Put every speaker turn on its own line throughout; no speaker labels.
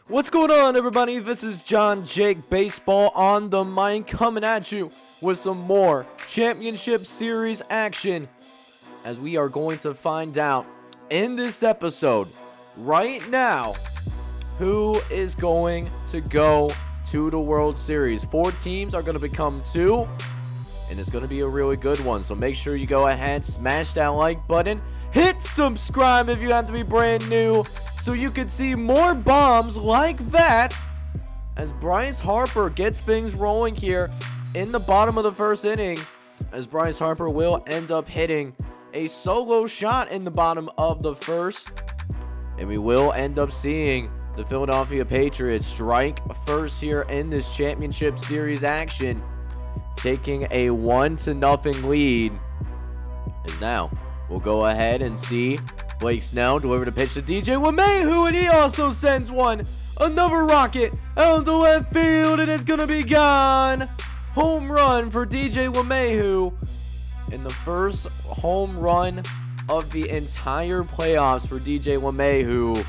What's going on, everybody? This is JohnJake Baseball on the mic, coming at you with some more championship series action, as we are going to find out in this episode right now who is going to go to the World Series. 4 teams are going to become 2, and it's going to be a really good one. So make sure you go ahead, smash that like button, hit subscribe if you have to be brand new, so you can see more bombs like that as Bryce Harper gets things rolling here in the bottom of the first inning, as Bryce Harper will end up hitting a solo shot in the bottom of the first, and we will end up seeing the Philadelphia Patriots strike first here in this championship series action, taking a 1-0 lead. And now we'll go ahead and see Blake Snell deliver the pitch to DJ LeMahieu, and he also sends another rocket out to left field, and it's gonna be gone. Home run for DJ LeMahieu, and the first home run of the entire playoffs for DJ LeMahieu.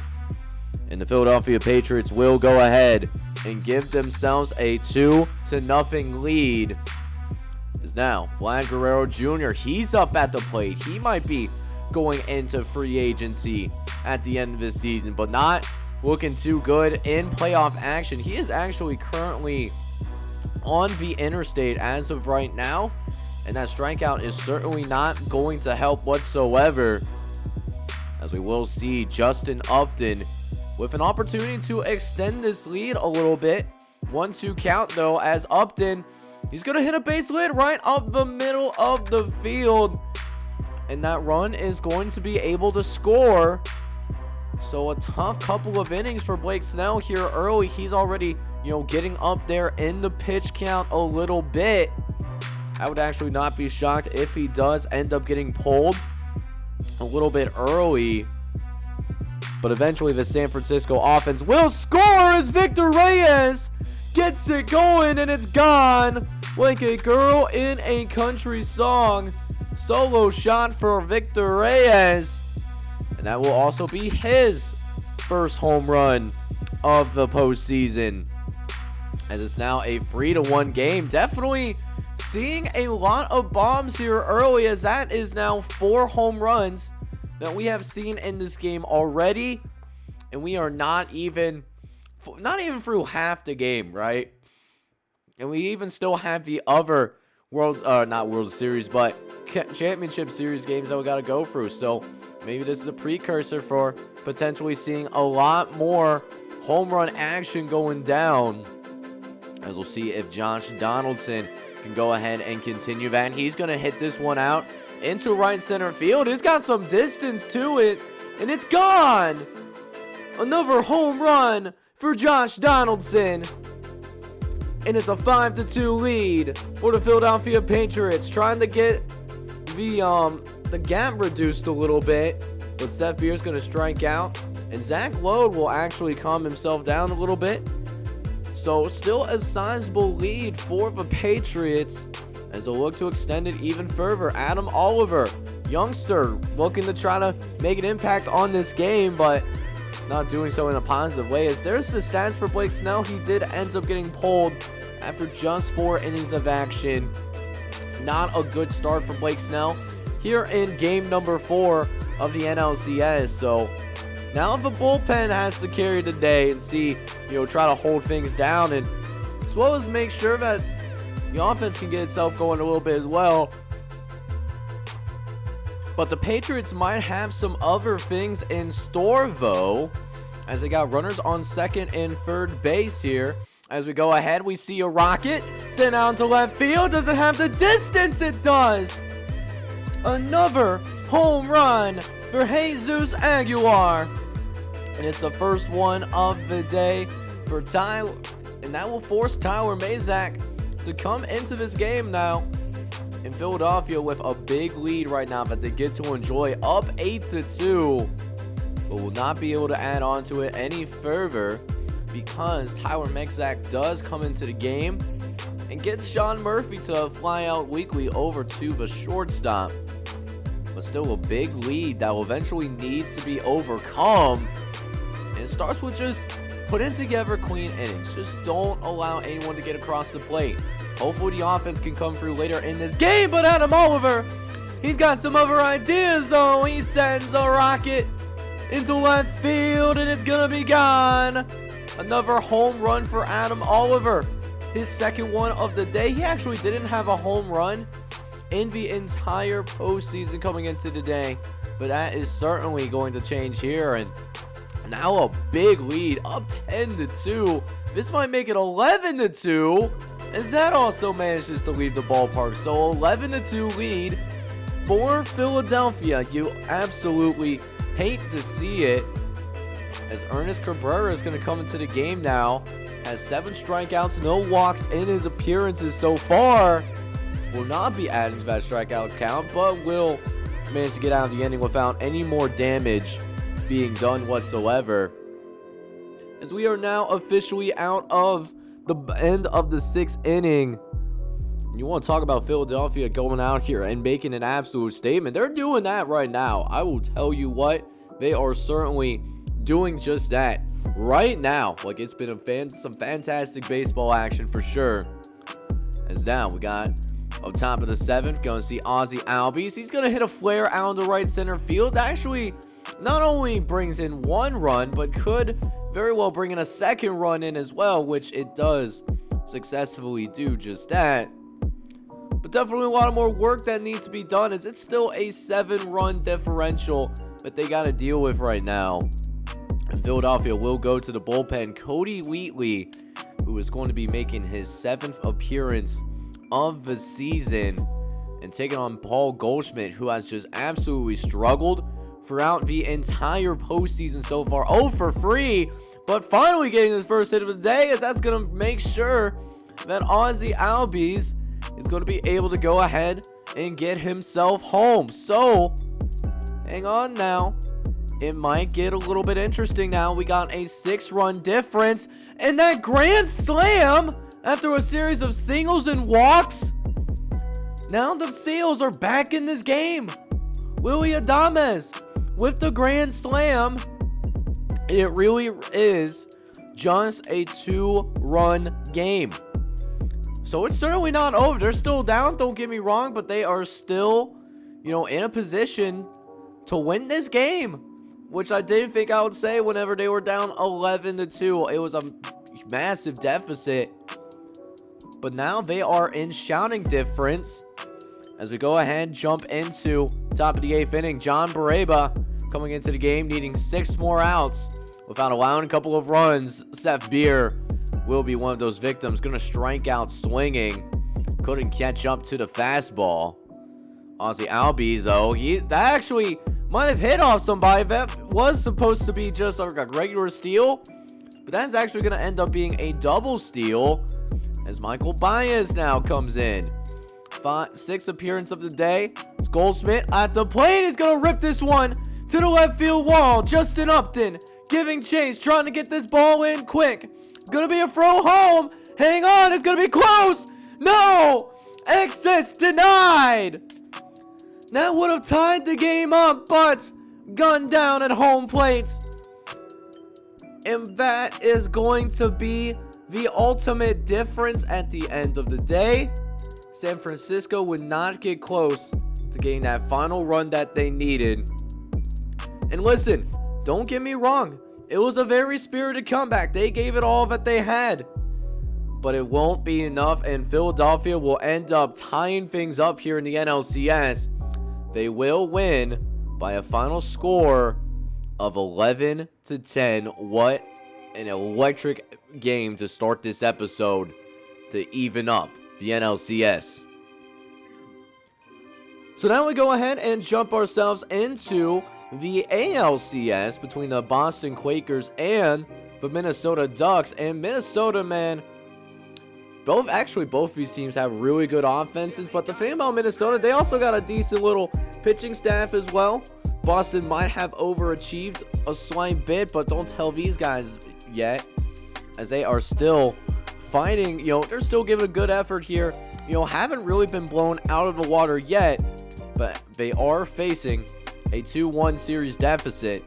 And the Philadelphia Patriots will go ahead and give themselves a 2-0 lead. Is now Vlad Guerrero Jr. He's up at the plate. He might be going into free agency at the end of this season, but not looking too good in playoff action. He is actually currently on the interstate as of right now, and that strikeout is certainly not going to help whatsoever, as we will see Justin Upton with an opportunity to extend this lead a little bit. 1-2 count though, as Upton, he's gonna hit a base hit right up the middle of the field, and that run is going to be able to score. So a tough couple of innings for Blake Snell here early. He's already, getting up there in the pitch count a little bit. I would actually not be shocked if he does end up getting pulled a little bit early. But eventually the San Francisco offense will score as Victor Reyes gets it going, and it's gone like a girl in a country song. Solo shot for Victor Reyes, and that will also be his first home run of the postseason, as it's now a 3-1 game. Definitely seeing a lot of bombs here early, as that is now 4 home runs that we have seen in this game already, and we are not even through half the game, right? And we even still have the other not World Series, but championship series games that we got to go through. So maybe this is a precursor for potentially seeing a lot more home run action going down, as we'll see if Josh Donaldson can go ahead and continue that. He's going to hit this one out into right center field. It's got some distance to it, and it's gone. Another home run for Josh Donaldson, and it's a 5-2 lead for the Philadelphia Patriots, trying to get the gap reduced a little bit. But Seth Beer's going to strike out, and Zach Lowe will actually calm himself down a little bit. So still a sizable lead for the Patriots, as they'll look to extend it even further. Adam Oliver, youngster, looking to try to make an impact on this game, but not doing so in a positive way. As there's the stats for Blake Snell, he did end up getting pulled after just 4 innings of action. Not a good start for Blake Snell here in game number 4 of the NLCS. So now the bullpen has to carry the day and see, try to hold things down, and as well as make sure that the offense can get itself going a little bit as well. But the Patriots might have some other things in store, though, as they got runners on second and third base here. As we go ahead, we see a rocket sent out to left field. Does it have the distance? It does. Another home run for Jesus Aguilar, and it's the first one of the day for Ty, and that will force Tyler Mazak to come into this game now in Philadelphia with a big lead right now that they get to enjoy, up 8-2, but will not be able to add on to it any further, because Tyler Mazak does come into the game and gets Sean Murphy to fly out weakly over to the shortstop. But still a big lead that will eventually needs to be overcome. And it starts with just putting together clean innings. Just don't allow anyone to get across the plate. Hopefully the offense can come through later in this game, but Adam Oliver, he's got some other ideas, though. He sends a rocket into left field, and it's gonna be gone. Another home run for Adam Oliver, his second one of the day. He actually didn't have a home run in the entire postseason coming into today, but that is certainly going to change here. And now a big lead, up 10-2. This might make it 11-2, as that also manages to leave the ballpark. So 11-2 lead for Philadelphia. You absolutely hate to see it, as Ernest Cabrera is going to come into the game now. Has 7 strikeouts, no walks in his appearances so far. Will not be adding to that strikeout count, but will manage to get out of the inning without any more damage being done whatsoever. As we are now officially out of the end of the 6th inning. And you want to talk about Philadelphia going out here and making an absolute statement. They're doing that right now. I will tell you what, they are certainly doing just that right now. Like, it's been some fantastic baseball action for sure. As now we got up top of the 7th, going to see Ozzie Albies. He's going to hit a flare out into right center field. That actually not only brings in 1 run, but could very well bring in a 2nd run in as well, which it does successfully do just that. But definitely a lot of more work that needs to be done, as it's still a 7-run differential that they got to deal with right now. And Philadelphia will go to the bullpen. Cody Wheatley, who is going to be making his 7th appearance of the season, and taking on Paul Goldschmidt, who has just absolutely struggled throughout the entire postseason so far. 0 for 3, but finally getting his first hit of the day, as that's going to make sure that Ozzie Albies is going to be able to go ahead and get himself home. So, hang on now. It might get a little bit interesting now. We got a 6-run difference, and that grand slam after a series of singles and walks. Now the Seals are back in this game. Willy Adames with the grand slam. It really is just a 2-run game. So it's certainly not over. They're still down, don't get me wrong, but they are still, in a position to win this game, which I didn't think I would say whenever they were down 11-2. It was a massive deficit, but now they are in shouting distance. As we go ahead, jump into top of the 8th inning, John Barreba coming into the game, needing 6 more outs without allowing a couple of runs. Seth Beer will be one of those victims. Going to strike out swinging. Couldn't catch up to the fastball. Ozzie Albies, though, that actually might have hit off somebody. That was supposed to be just a regular steal, but that's actually going to end up being a double steal, as Michael Baez now comes in. 6th appearance of the day. It's Goldschmidt at the plate. He's going to rip this one to the left field wall. Justin Upton giving chase, trying to get this ball in quick. Gonna be a throw home. Hang on, it's gonna be close. No! Access denied. That would have tied the game up, but gunned down at home plate. And that is going to be the ultimate difference at the end of the day. San Francisco would not get close to getting that final run that they needed. And listen, don't get me wrong. It was a very spirited comeback. They gave it all that they had. But it won't be enough, and Philadelphia will end up tying things up here in the NLCS. They will win by a final score of 11-10. What an electric game to start this episode to even up the NLCS. So now we go ahead and jump ourselves into the ALCS between the Boston Quakers and the Minnesota Ducks. And Minnesota, man, both of these teams have really good offenses, but the thing about Minnesota, they also got a decent little pitching staff as well. Boston might have overachieved a slight bit, but don't tell these guys yet, as they are still fighting. They're still giving a good effort here. Haven't really been blown out of the water yet, but they are facing a 2-1 series deficit,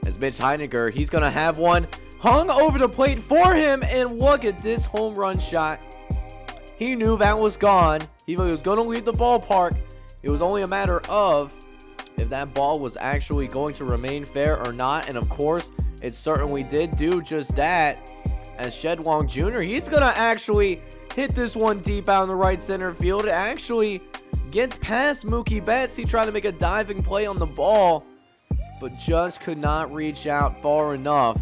as Mitch Heidegger, he's going to have one hung over the plate for him, and look at this home run shot. He knew that was gone. He was going to leave the ballpark. It was only a matter of if that ball was actually going to remain fair or not, and of course, it certainly did do just that. As Shedlong Jr., he's going to actually hit this one deep out in the right center field. It actually gets past Mookie Betts. He tried to make a diving play on the ball, but just could not reach out far enough.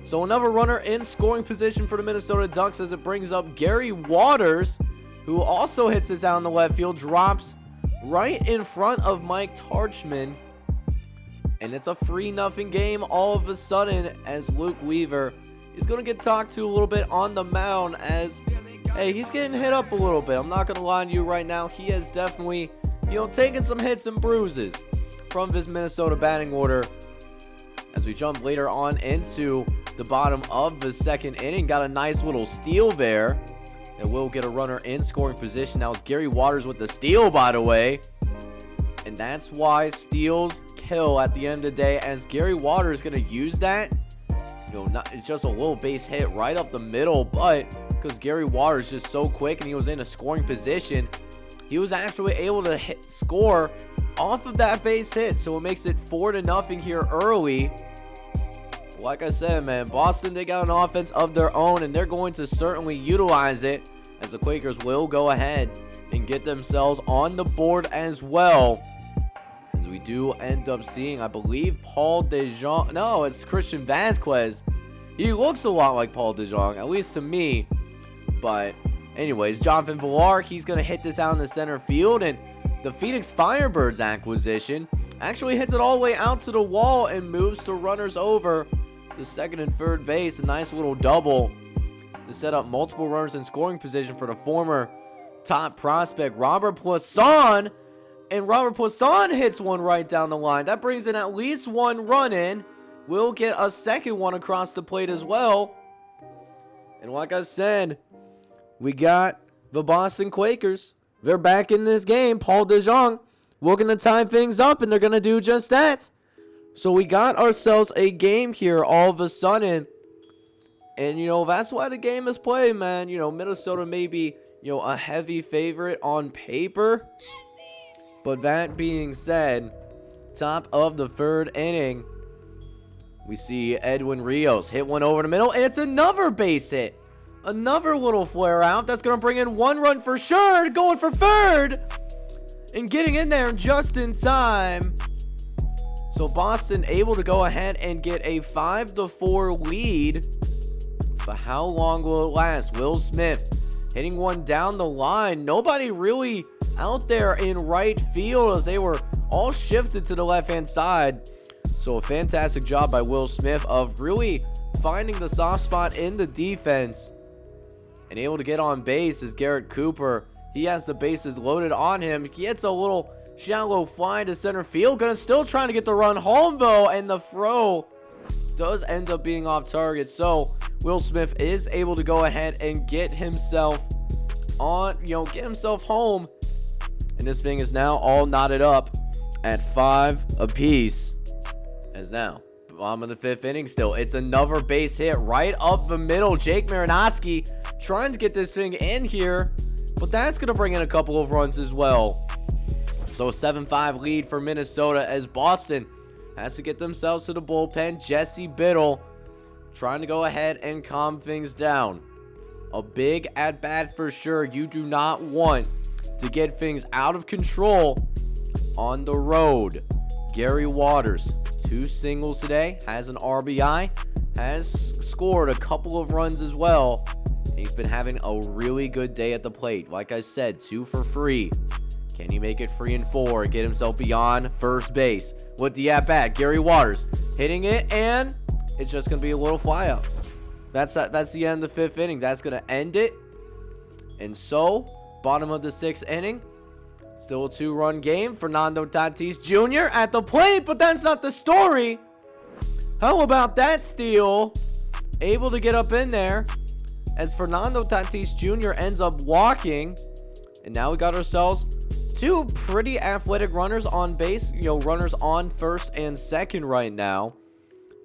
So another runner in scoring position for the Minnesota Ducks as it brings up Gary Waters, who also hits this out in the left field, drops right in front of Mike Tarchman. And it's a 3-0 game all of a sudden as Luke Weaver is going to get talked to a little bit on the mound as, hey, he's getting hit up a little bit. I'm not going to lie to you right now. He has definitely, taken some hits and bruises from this Minnesota batting order. As we jump later on into the bottom of the second inning, got a nice little steal there. And we'll get a runner in scoring position. Now it's Gary Waters with the steal, by the way. And that's why steals kill at the end of the day, as Gary Waters is going to use that. It's just a little base hit right up the middle, but because Gary Waters is just so quick and he was in a scoring position, he was actually able to score off of that base hit. So it makes it 4-0 here early. Like I said, man, Boston, they got an offense of their own, and they're going to certainly utilize it, as the Quakers will go ahead and get themselves on the board as well. As we do end up seeing, I believe, Paul DeJong. No, it's Christian Vasquez. He looks a lot like Paul DeJong, at least to me. But anyways, Jonathan Villar, he's going to hit this out in the center field, and the Phoenix Firebirds acquisition actually hits it all the way out to the wall and moves to runners over to second and third base. A nice little double to set up multiple runners in scoring position for the former top prospect Robert Poisson. And Robert Poisson hits one right down the line. That brings in at least one run in. We'll get a second one across the plate as well. And like I said, we got the Boston Quakers. They're back in this game. Paul DeJong looking to tie things up, and they're going to do just that. So we got ourselves a game here all of a sudden. And, that's why the game is played, man. Minnesota may be, a heavy favorite on paper. But that being said, top of the third inning, we see Edwin Rios hit one over the middle, and it's another base hit. Another little flare out. That's going to bring in one run for sure. Going for third. And getting in there just in time. So Boston able to go ahead and get a 5-4 lead. But how long will it last? Will Smith hitting one down the line. Nobody really out there in right field as they were all shifted to the left-hand side. So a fantastic job by Will Smith of really finding the soft spot in the defense. And able to get on base as Garrett Cooper. He has the bases loaded on him. He gets a little shallow fly to center field. Still trying to get the run home though. And the throw does end up being off target. So Will Smith is able to go ahead and get himself on, get himself home. And this thing is now all knotted up at 5 apiece. As now, bottom of the 5th inning still. It's another base hit right up the middle. Jake Marinowski trying to get this thing in here. But that's going to bring in a couple of runs as well. So a 7-5 lead for Minnesota as Boston has to get themselves to the bullpen. Jesse Biddle trying to go ahead and calm things down. A big at-bat for sure. You do not want to get things out of control on the road. Gary Waters, 2 singles today, has an RBI, has scored a couple of runs as well. He's been having a really good day at the plate. Like I said, 2 for 3. Can he make it 3 and 4? Get himself beyond first base with the at-bat. Gary Waters hitting it, and it's just going to be a little fly out. That's the end of the 5th inning. That's going to end it. And so, bottom of the 6th inning, still a 2-run game. Fernando Tatis Jr. at the plate, but that's not the story. How about that steal? Able to get up in there as Fernando Tatis Jr. ends up walking. And now we got ourselves 2 pretty athletic runners on base. Runners on first and second right now.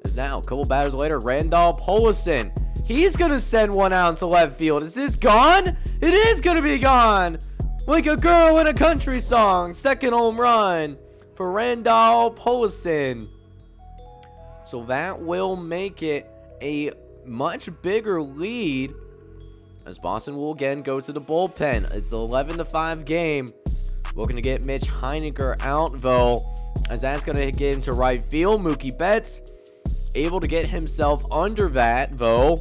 As Now, a couple batters later, Randall Polison. He's going to send one out to left field. Is this gone? It is going to be gone. Like a girl in a country song. Second home run for Randall Polison. So that will make it a much bigger lead, as Boston will again go to the bullpen. It's an 11-5 game. Looking to get Mitch Heinecker out, though, as that's going to get into right field. Mookie Betts able to get himself under that, though.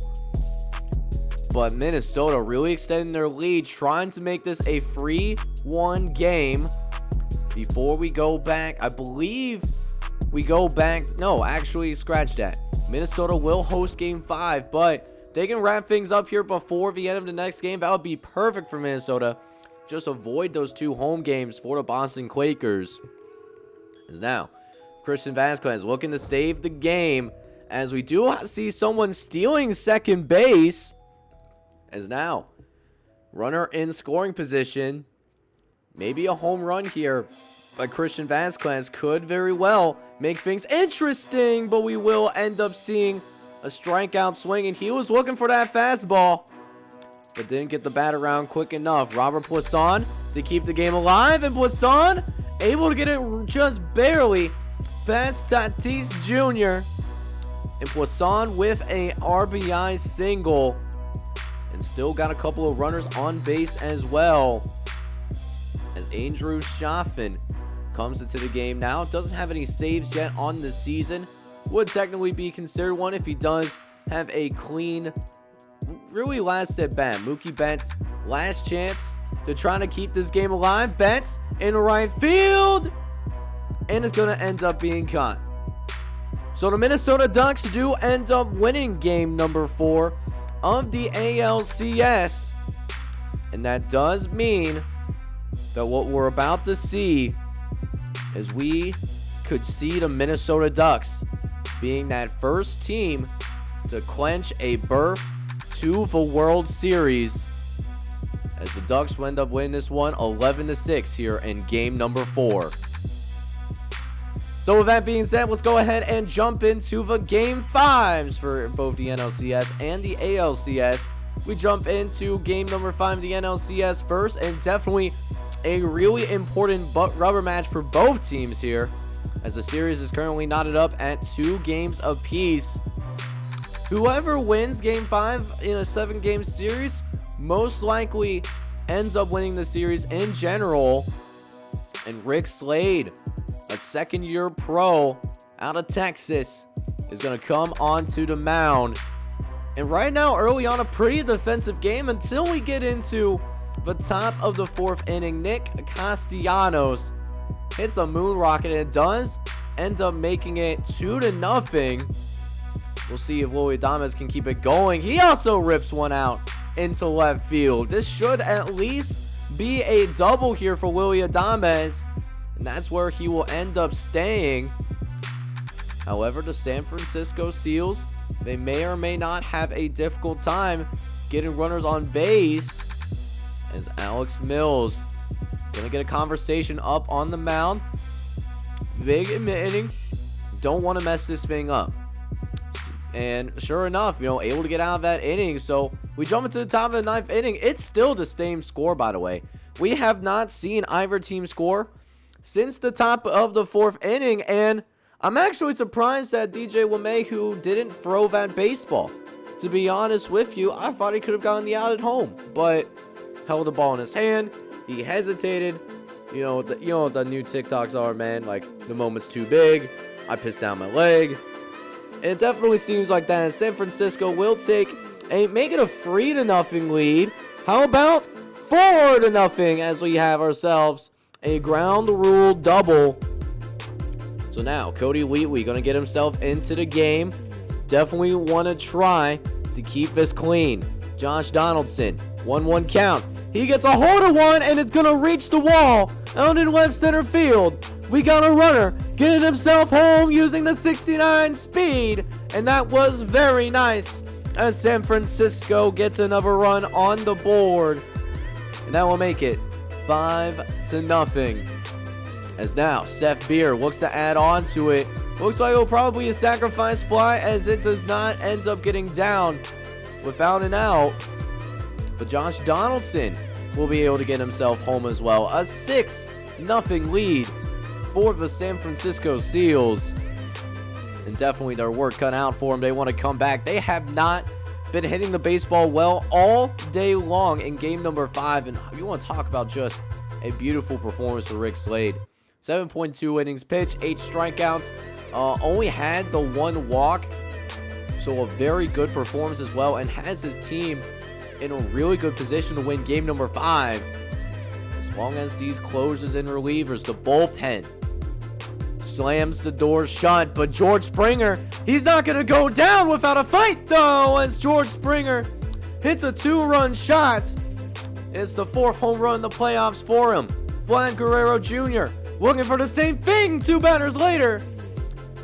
But Minnesota really extending their lead, trying to make this a 3-1 game. Before we go back, I believe we go back. No, actually, scratch that. Minnesota will host Game 5, but they can wrap things up here before the end of the next game. That would be perfect for Minnesota. Just avoid those 2 home games for the Boston Quakers. As now, Christian Vasquez looking to save the game, as we do see someone stealing second base. As now, runner in scoring position. Maybe a home run here by Christian Vasquez could very well make things interesting, but we will end up seeing a strikeout swing, and he was looking for that fastball, but didn't get the bat around quick enough. Robert Poisson to keep the game alive, and Poisson able to get it just barely past Tatis Jr. And Poisson with a RBI single, and still got a couple of runners on base as well. As Andrew Schaffen comes into the game now. Doesn't have any saves yet on the season. Would technically be considered one if he does have a clean, really last at bat. Mookie Betts, last chance to try to keep this game alive. Betts in right field, and it's going to end up being caught. So the Minnesota Ducks do end up winning game number 4 of the ALCS. And that does mean that what we're about to see is we could see the Minnesota Ducks being that first team to clinch a berth to the World Series, as the Ducks will end up winning this one 11-6 here in game number 4. So with that being said, let's go ahead and jump into the game 5s for both the NLCS and the ALCS. We jump into game number 5 of the NLCS first, and definitely a really important rubber match for both teams here, as the series is currently knotted up at 2 games apiece. Whoever wins game 5 in a 7-game series most likely ends up winning the series in general. And Rick Slade, a second-year pro out of Texas, is going to come onto the mound. And right now, early on, a pretty defensive game until we get into the top of the 4th inning. Nick Castellanos hits a moon rocket, and it does end up making it 2-0. We'll see if Willy Adames can keep it going. He also rips one out into left field. This should at least be a double here for Willy Adames, and that's where he will end up staying. However, the San Francisco Seals, they may or may not have a difficult time getting runners on base, as Alex Mills gonna get a conversation up on the mound. Big inning, don't want to mess this thing up. And sure enough, able to get out of that inning. So we jump into the top of the 9th inning. It's still the same score, by the way. We have not seen either team score since the top of the 4th inning, and I'm actually surprised that DJ LeMahieu didn't throw that baseball. To be honest with you, I thought he could have gotten the out at home, but held the ball in his hand. He hesitated. You know what the new TikToks are, man. Like, the moment's too big. I pissed down my leg. And it definitely seems like that. San Francisco will make it a 3-0 lead. How about 4-0 as we have ourselves a ground rule double. So now Cody Wheatley going to get himself into the game. Definitely want to try to keep this clean. Josh Donaldson, 1-1 count. He gets a hold of one, and it's going to reach the wall out in left center field. We got a runner getting himself home using the 69 speed, and that was very nice as San Francisco gets another run on the board. And that will make it 5-0. As now Seth Beer looks to add on to it Looks like it'll probably be a sacrifice fly as it does not end up getting down without an out. But Josh Donaldson will be able to get himself home as well. A 6-0 lead for the San Francisco Seals. And definitely their work cut out for them. They want to come back. They have not been hitting the baseball well all day long in game number 5. And you want to talk about just a beautiful performance for Rick Slade. 7.2 innings pitched, 8 strikeouts. Only had the 1 walk. So a very good performance as well. And has his team in a really good position to win game number 5. As long as these closers and relievers, the bullpen slams the door shut. But George Springer, he's not going to go down without a fight though, as George Springer hits a 2-run shot. It's the 4th home run in the playoffs for him. Vlad Guerrero Jr. looking for the same thing 2 batters later.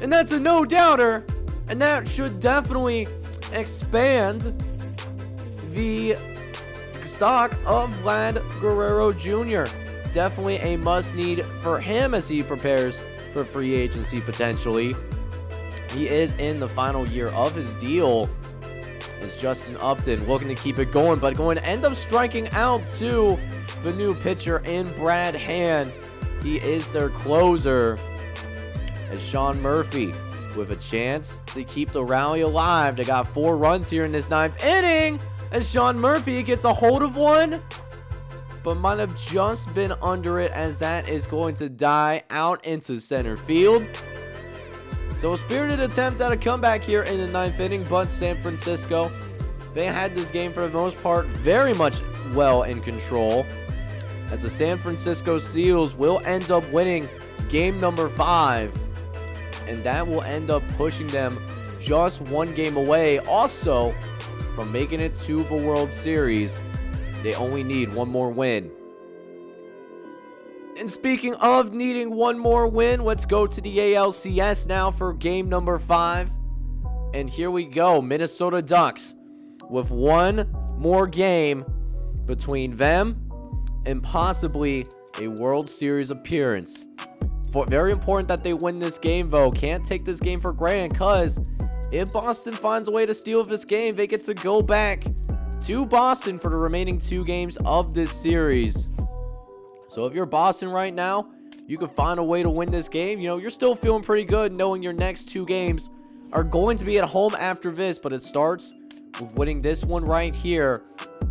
And that's a no-doubter. And that should definitely expand the stock of Vlad Guerrero Jr. Definitely a must-need for him as he prepares for free agency potentially. He is in the final year of his deal. As Justin Upton looking to keep it going, but going to end up striking out to the new pitcher in Brad Hand. He is their closer. As Sean Murphy with a chance to keep the rally alive. They got 4 runs here in this 9th inning. As Sean Murphy gets a hold of one, but might have just been under it, as that is going to die out into center field. So a spirited attempt at a comeback here in the 9th inning, but San Francisco, they had this game for the most part very much well in control, as the San Francisco Seals will end up winning game number 5, and that will end up pushing them just 1 game away also from making it to the World Series. They only need 1 more win. And speaking of needing 1 more win, let's go to the ALCS now for game number 5. And here we go. Minnesota Ducks with 1 more game between them and possibly a World Series appearance. Very important that they win this game, though. Can't take this game for granted, because if Boston finds a way to steal this game, they get to go back to Boston for the remaining 2 games of this series. So if you're Boston right now, you can find a way to win this game. You know, you're still feeling pretty good knowing your next 2 games are going to be at home after this, but it starts with winning this one right here.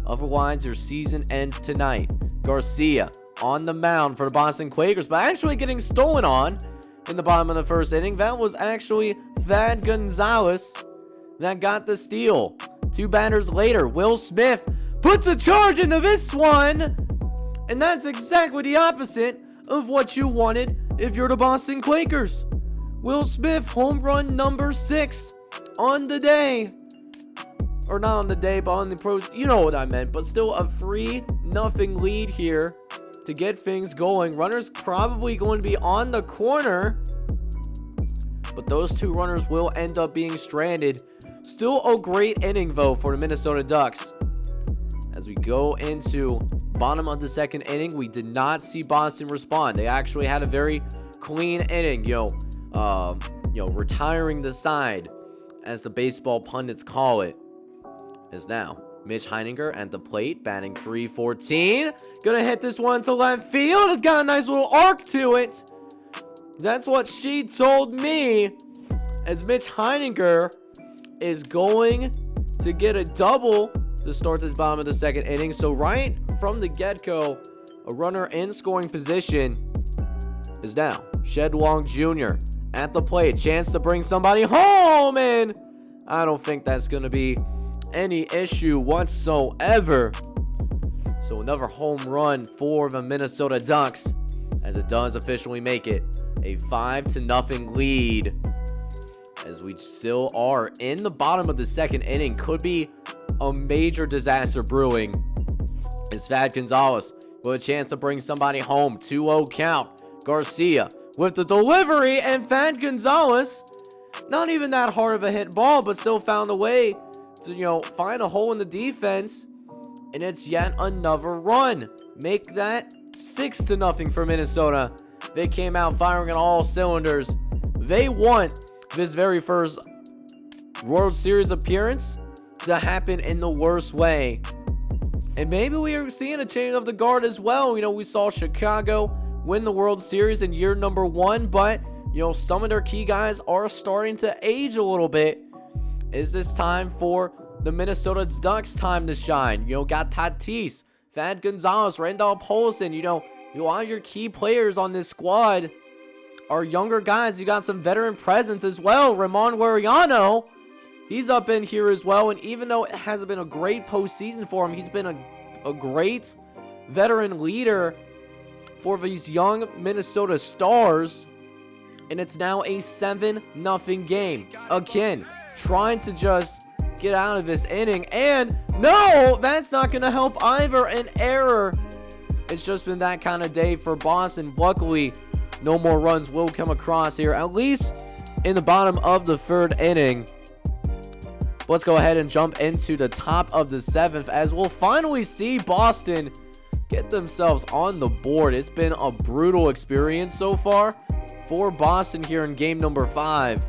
Otherwise, your season ends tonight. Garcia on the mound for the Boston Quakers, but actually getting stolen on in the bottom of the 1st inning. That was actually Thad Gonzalez that got the steal. 2 batters later, Will Smith puts a charge into this one. And that's exactly the opposite of what you wanted if you're the Boston Quakers. Will Smith, home run number 6 on the day. Or not on the day, but on the pros. You know what I meant. But still a 3-0 lead here to get things going. Runners probably going to be on the corner, but those 2 runners will end up being stranded. Still a great inning, though, for the Minnesota Ducks. As we go into bottom of the 2nd inning, we did not see Boston respond. They actually had a very clean inning, retiring the side, as the baseball pundits call it. As now Mitch Heininger at the plate, batting .314. Gonna hit this one to left field. It's got a nice little arc to it. That's what she told me. As Mitch Heininger is going to get a double to start this bottom of the 2nd inning. So right from the get-go, a runner in scoring position is now Shed Long Jr. at the plate. Chance to bring somebody home, and I don't think that's going to be any issue whatsoever. So another home run for the Minnesota Ducks, as it does officially make it a 5-0 lead, as we still are in the bottom of the 2nd inning. Could be a major disaster brewing. It's Thad Gonzalez with a chance to bring somebody home. 2-0 count. Garcia with the delivery, and Thad Gonzalez, not even that hard of a hit ball, but still found a way to, find a hole in the defense, and it's yet another run. Make that 6-0 for Minnesota. They came out firing on all cylinders. They want this very first World Series appearance to happen in the worst way. And maybe we are seeing a change of the guard as well. We saw Chicago win the World Series in year number 1, but some of their key guys are starting to age a little bit. Is this time for the Minnesota Ducks time to shine? Got Tatis, Thad Gonzalez, Randall Polson. A lot of your key players on this squad are younger guys. You got some veteran presence as well. Ramon Laureano, he's up in here as well. And even though it hasn't been a great postseason for him, he's been a great veteran leader for these young Minnesota Stars. And it's now a 7-0 game. Again, trying to just get out of this inning. And no, that's not going to help either. An error. It's just been that kind of day for Boston. Luckily, no more runs will come across here, at least in the bottom of the 3rd inning. Let's go ahead and jump into the top of the 7th as we'll finally see Boston get themselves on the board. It's been a brutal experience so far for Boston here in game number 5.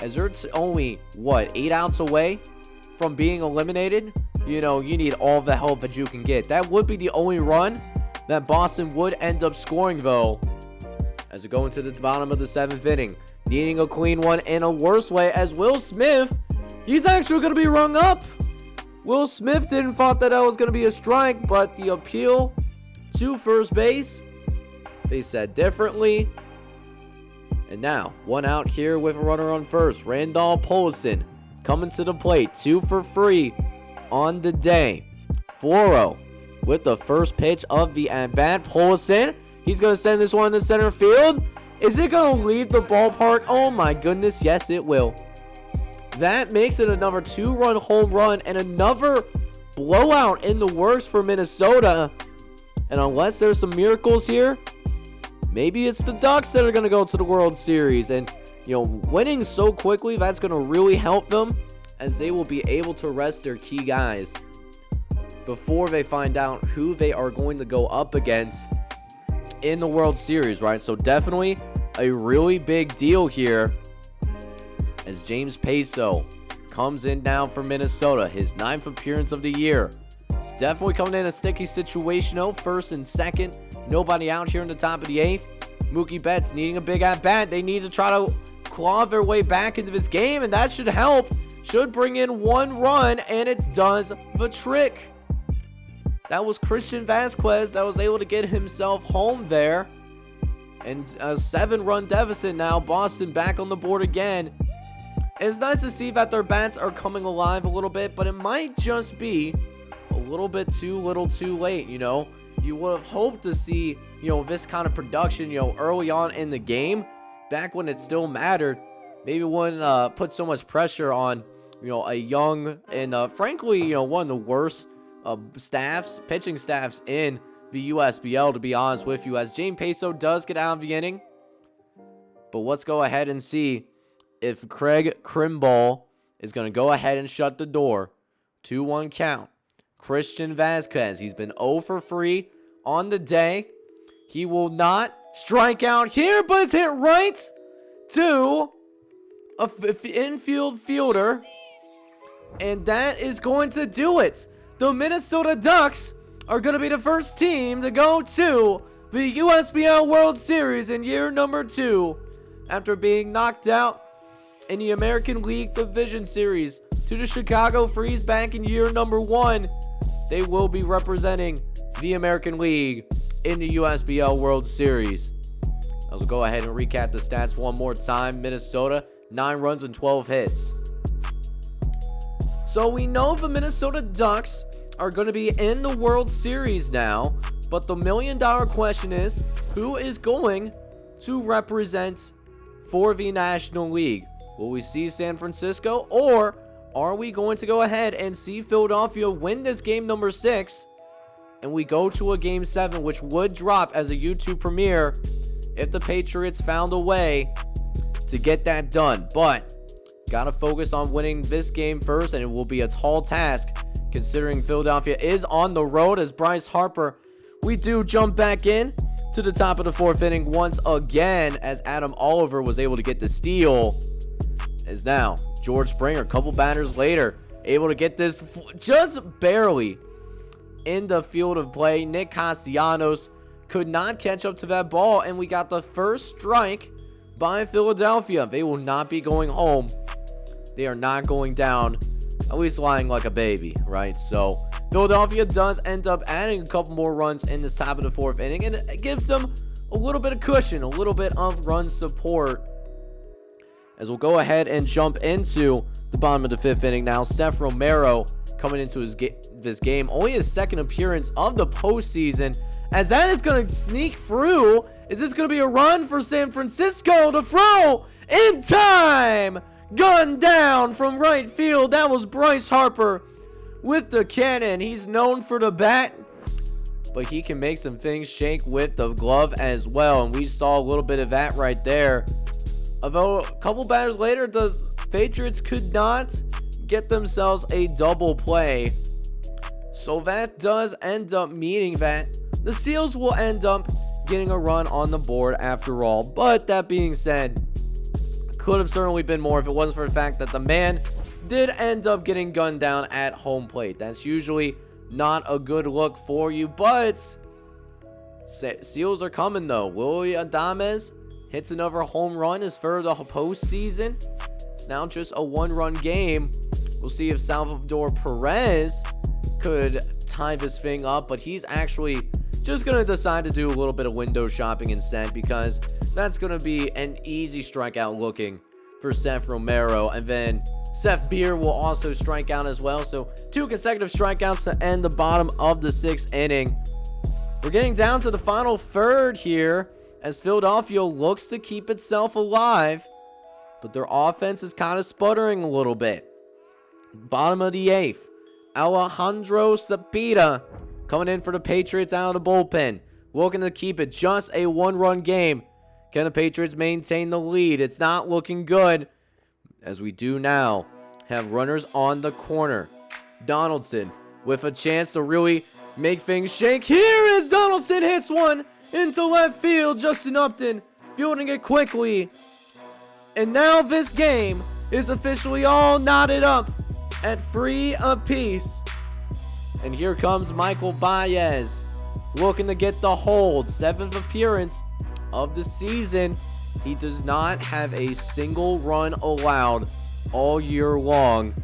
As they're only, 8 outs away from being eliminated. You need all the help that you can get. That would be the only run that Boston would end up scoring, though. As we go into the bottom of the 7th inning, needing a clean one in a worse way as Will Smith, he's actually going to be rung up. Will Smith didn't thought that was going to be a strike, but the appeal to first base, they said differently. And now, 1 out here with a runner on first. Randall Polson coming to the plate, 2 for 3 on the day. 4-0 with the first pitch of the at-bat. Polson, he's going to send this one to center field. Is it going to leave the ballpark? Oh my goodness, yes it will. That makes it another 2-run home run and another blowout in the works for Minnesota. And unless there's some miracles here, maybe it's the Ducks that are going to go to the World Series. And, winning so quickly, that's going to really help them as they will be able to rest their key guys before they find out who they are going to go up against in the World Series, right? So definitely a really big deal here as James Peso comes in now for Minnesota, his 9th appearance of the year. Definitely coming in a sticky situation, though. 1st and 2nd, nobody out here in the top of the 8th. Mookie Betts needing a big at-bat. They need to try to claw their way back into this game, and that should help. Should bring in 1 run, and it does the trick. That was Christian Vasquez that was able to get himself home there. And a 7-run deficit now. Boston back on the board again. It's nice to see that their bats are coming alive a little bit, but it might just be a little bit too little too late, You would have hoped to see, this kind of production, early on in the game, back when it still mattered. Maybe wouldn't put so much pressure on, a young and, frankly, one of the worst pitching staffs in the USBL, to be honest with you, as James Peso does get out of the inning. But let's go ahead and see if Craig Kimbrel is going to go ahead and shut the door. 2-1 count. Christian Vasquez, he's been 0 for 3 on the day. He will not strike out here, but it's hit right to an infield fielder. And that is going to do it. The Minnesota Ducks are going to be the first team to go to the USBL World Series in year number 2 after being knocked out in the American League Division Series to the Chicago Freeze back in year number 1. They will be representing the American League in the USBL World Series. Let's go ahead and recap the stats one more time. Minnesota, 9 runs and 12 hits. So we know the Minnesota Ducks are going to be in the World Series now, but the $1 million question is, who is going to represent for the National League? Will we see San Francisco, or are we going to go ahead and see Philadelphia win this game number 6 and we go to a game 7, which would drop as a YouTube premiere if the Patriots found a way to get that done? But gotta focus on winning this game first, and it will be a tall task considering Philadelphia is on the road. As Bryce Harper, we do jump back in to the top of the 4th inning once again, as Adam Oliver was able to get the steal. As now George Springer, a couple batters later, able to get this just barely in the field of play. Nick Castellanos could not catch up to that ball, and we got the first strike by Philadelphia. They will not be going home. They are not going down, at least lying like a baby, right? So Philadelphia does end up adding a couple more runs in this top of the 4th inning, and it gives them a little bit of cushion, a little bit of run support. As we'll go ahead and jump into the bottom of the 5th inning now. Seth Romero coming into this game, only his 2nd appearance of the postseason, as that is going to sneak through. Is this going to be a run for San Francisco? The throw in time, gun down from right field. That was Bryce Harper with the cannon. He's known for the bat, but he can make some things shake with the glove as well, and we saw a little bit of that right there. Although a couple batters later, the Patriots could not get themselves a double play. So that does end up meaning that the Seals will end up getting a run on the board after all. But that being said, could have certainly been more if it wasn't for the fact that the man did end up getting gunned down at home plate. That's usually not a good look for you, but Seals are coming though. Willie Adames hits another home run as for the postseason. It's now just a 1-run game. We'll see if Salvador Perez could tie this thing up, but he's actually just going to decide to do a little bit of window shopping instead, because that's going to be an easy strikeout looking for Seth Romero. And then Seth Beer will also strike out as well. So 2 consecutive strikeouts to end the bottom of the 6th inning. We're getting down to the final third here, as Philadelphia looks to keep itself alive, but their offense is kind of sputtering a little bit. Bottom of the 8th, Alejandro Cepeda coming in for the Patriots out of the bullpen, looking to keep it just a 1-run game. Can the Patriots maintain the lead? It's not looking good, as we do now have runners on the corner. Donaldson with a chance to really make things shake. Here is Donaldson, hits one into left field. Justin Upton fielding it quickly. And now this game is officially all knotted up at 3 apiece. And here comes Michael Baez looking to get the hold. 7th appearance of the season. He does not have a single run allowed all year long,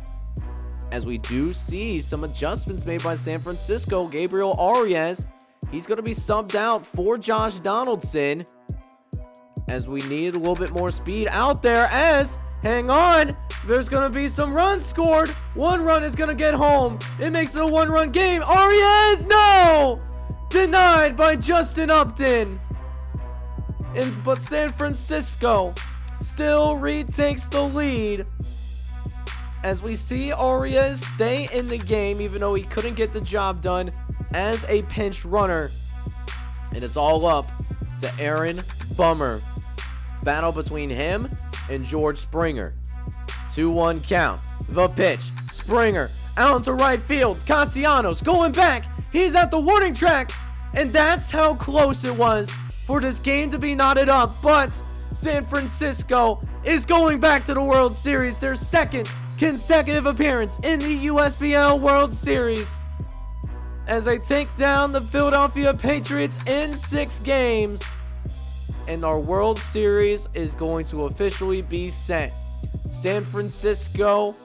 as we do see some adjustments made by San Francisco. Gabriel Arias, he's going to be subbed out for Josh Donaldson, as we need a little bit more speed out there. As, hang on, there's going to be some runs scored. 1 run is going to get home. It makes it a 1-run game. Arias, no! Denied by Justin Upton. But San Francisco still retakes the lead, as we see Arias stay in the game, even though he couldn't get the job done as a pinch runner. And it's all up to Aaron Bummer. Battle between him and George Springer. 2-1 count. The pitch. Springer out into right field. Castellanos going back. He's at the warning track. And that's how close it was for this game to be knotted up. But San Francisco is going back to the World Series. Their 2nd consecutive appearance in the USBL World Series, as they take down the Philadelphia Patriots in 6 games. And our World Series is going to officially be set. San Francisco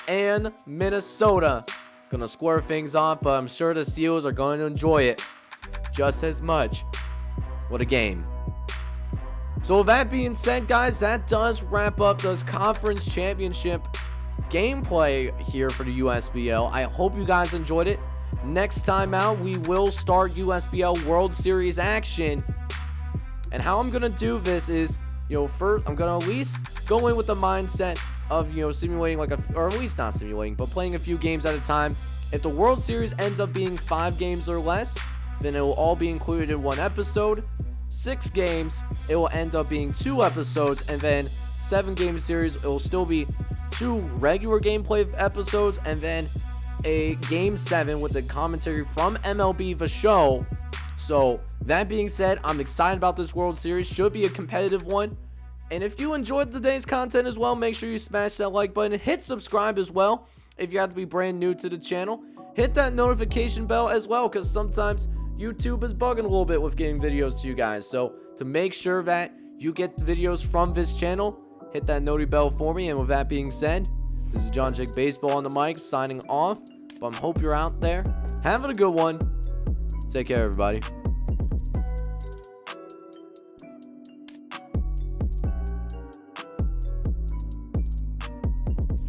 and Minnesota gonna square things off, but I'm sure the Seals are going to enjoy it just as much. What a game. So with that being said, guys, that does wrap up those conference championship gameplay here for the USBL. I hope you guys enjoyed it. Next time out, we will start USBL World Series action. And how I'm going to do this is, first, I'm going to at least go in with the mindset of, simulating or at least not simulating, but playing a few games at a time. If the World Series ends up being 5 games or less, then it will all be included in 1 episode. 6 games, it will end up being 2 episodes, and then 7-game series, it will still be 2 regular gameplay episodes, and then a game 7 with the commentary from MLB The Show So that being said, I'm excited about this World Series. Should be a competitive one. And if you enjoyed today's content as well, make sure you smash that like button. Hit subscribe as well if you have to be brand new to the channel. Hit that notification bell as well, because sometimes YouTube is bugging a little bit with getting videos to you guys. So to make sure that you get videos from this channel, hit that noti bell for me. And with that being said, this is JohnJake Baseball on the mic signing off. But I hope you're out there having a good one. Take care, everybody.